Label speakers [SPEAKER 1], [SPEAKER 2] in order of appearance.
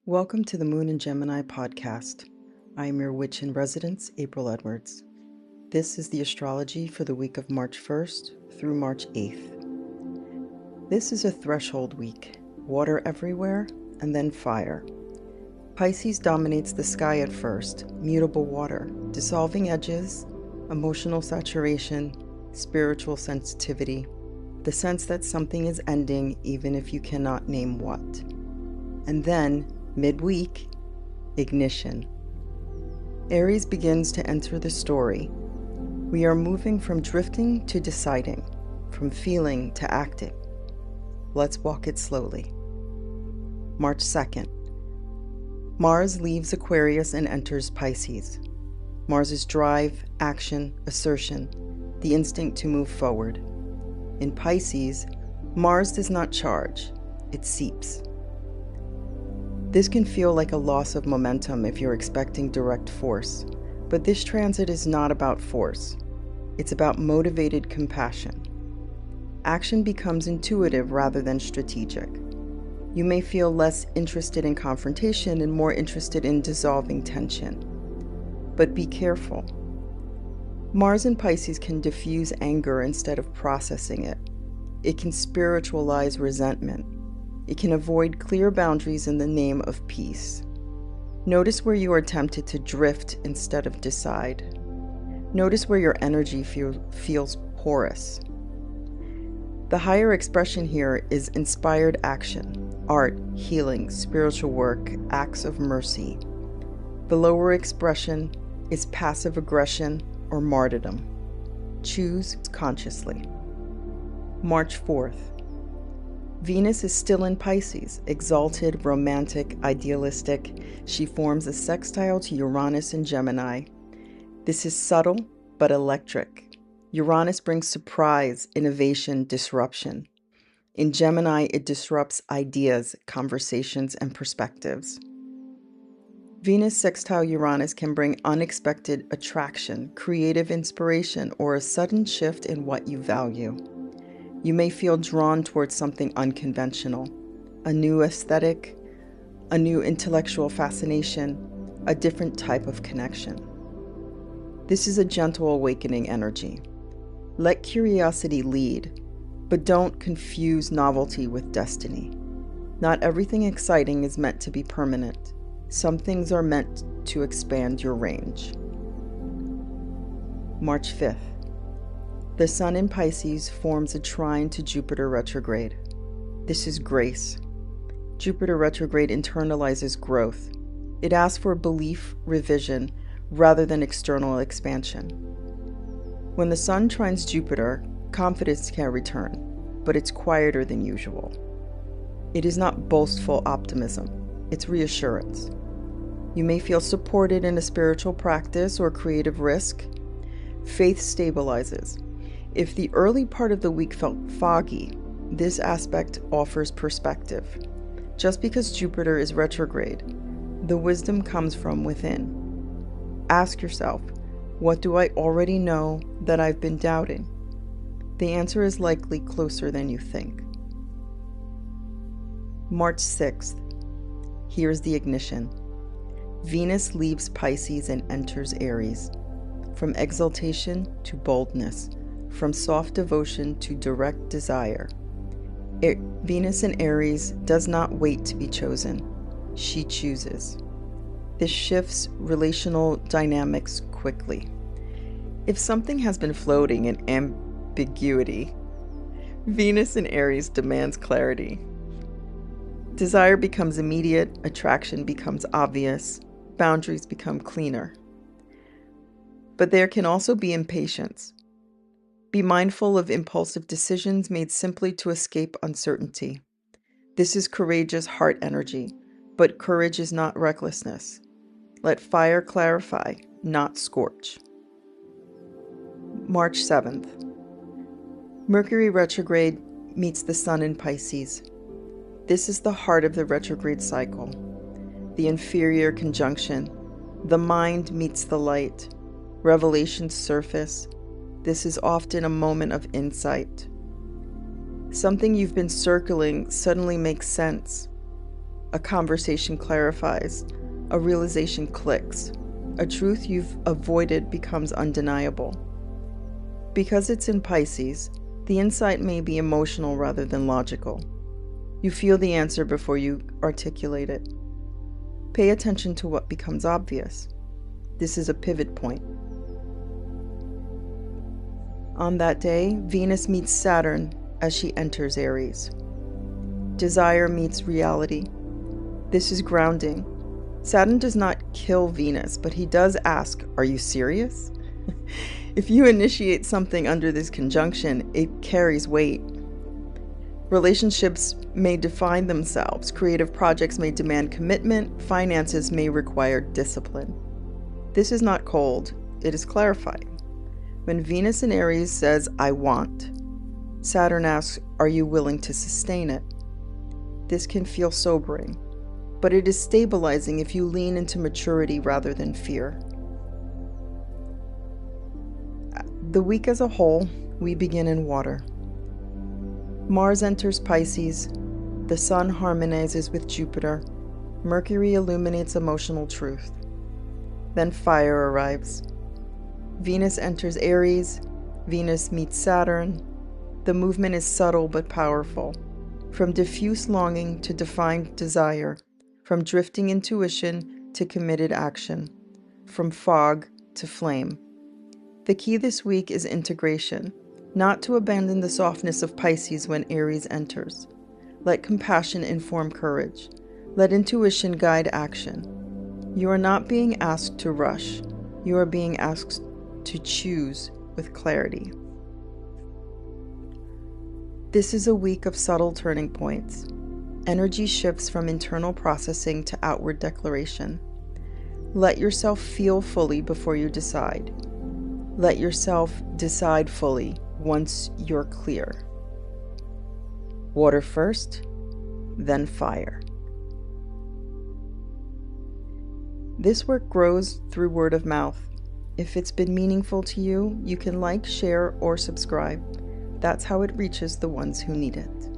[SPEAKER 1] Welcome to the Moon in Gemini podcast. I am your witch in residence, April Edwards. This is the astrology for the week of March 1st through March 8th. This is a threshold week, water everywhere and then fire. Pisces dominates the sky at first, mutable water, dissolving edges, emotional saturation, spiritual sensitivity, the sense that something is ending even if you cannot name what. And then, midweek, ignition. Aries begins to enter the story. We are moving from drifting to deciding, from feeling to acting. Let's walk it slowly. March 2nd. Mars leaves Aquarius and enters Pisces. Mars's drive, action, assertion, the instinct to move forward. In Pisces, Mars does not charge, it seeps. This can feel like a loss of momentum if you're expecting direct force, but this transit is not about force. It's about motivated compassion. Action becomes intuitive rather than strategic. You may feel less interested in confrontation and more interested in dissolving tension. But be careful. Mars in Pisces can diffuse anger instead of processing it. It can spiritualize resentment. It can avoid clear boundaries in the name of peace. Notice where you are tempted to drift instead of decide. Notice where your energy feels porous. The higher expression here is inspired action, art, healing, spiritual work, acts of mercy. The lower expression is passive aggression or martyrdom. Choose consciously. March 4th. Venus is still in Pisces, exalted, romantic, idealistic. She forms a sextile to Uranus in Gemini. This is subtle but electric. Uranus brings surprise, innovation, disruption. In Gemini, it disrupts ideas, conversations, and perspectives. Venus sextile Uranus can bring unexpected attraction, creative inspiration, or a sudden shift in what you value. You may feel drawn towards something unconventional, a new aesthetic, a new intellectual fascination, a different type of connection. This is a gentle awakening energy. Let curiosity lead, but don't confuse novelty with destiny. Not everything exciting is meant to be permanent. Some things are meant to expand your range. March 5th. The Sun in Pisces forms a trine to Jupiter retrograde. This is grace. Jupiter retrograde internalizes growth. It asks for belief revision rather than external expansion. When the Sun trines Jupiter, confidence can return, but it's quieter than usual. It is not boastful optimism, it's reassurance. You may feel supported in a spiritual practice or creative risk. Faith stabilizes. If the early part of the week felt foggy, this aspect offers perspective. Just because Jupiter is retrograde, the wisdom comes from within. Ask yourself, what do I already know that I've been doubting? The answer is likely closer than you think. March 6th. Here's the ignition. Venus leaves Pisces and enters Aries. From exaltation to boldness. From soft devotion to direct desire. Venus in Aries does not wait to be chosen. She chooses. This shifts relational dynamics quickly. If something has been floating in ambiguity, Venus in Aries demands clarity. Desire becomes immediate, attraction becomes obvious, boundaries become cleaner. But there can also be impatience. Be mindful of impulsive decisions made simply to escape uncertainty. This is courageous heart energy, but courage is not recklessness. Let fire clarify, not scorch. March 7th. Mercury retrograde meets the Sun in Pisces. This is the heart of the retrograde cycle. The inferior conjunction. The mind meets the light. Revelations surface. This is often a moment of insight. Something you've been circling suddenly makes sense. A conversation clarifies. A realization clicks. A truth you've avoided becomes undeniable. Because it's in Pisces, the insight may be emotional rather than logical. You feel the answer before you articulate it. Pay attention to what becomes obvious. This is a pivot point. On that day, Venus meets Saturn as she enters Aries. Desire meets reality. This is grounding. Saturn does not kill Venus, but he does ask, "Are you serious?" If you initiate something under this conjunction, it carries weight. Relationships may define themselves. Creative projects may demand commitment. Finances may require discipline. This is not cold, it is clarifying. When Venus in Aries says, "I want," Saturn asks, "Are you willing to sustain it?" This can feel sobering, but it is stabilizing if you lean into maturity rather than fear. The week as a whole, we begin in water. Mars enters Pisces, the Sun harmonizes with Jupiter, Mercury illuminates emotional truth. Then fire arrives. Venus enters Aries, Venus meets Saturn. The movement is subtle but powerful, from diffuse longing to defined desire, from drifting intuition to committed action, from fog to flame. The key this week is integration, not to abandon the softness of Pisces when Aries enters. Let compassion inform courage. Let intuition guide action. You are not being asked to rush. You are being asked to choose with clarity. This is a week of subtle turning points. Energy shifts from internal processing to outward declaration. Let yourself feel fully before you decide. Let yourself decide fully once you're clear. Water first, then fire. This work grows through word of mouth. If it's been meaningful to you, you can like, share, or subscribe. That's how it reaches the ones who need it.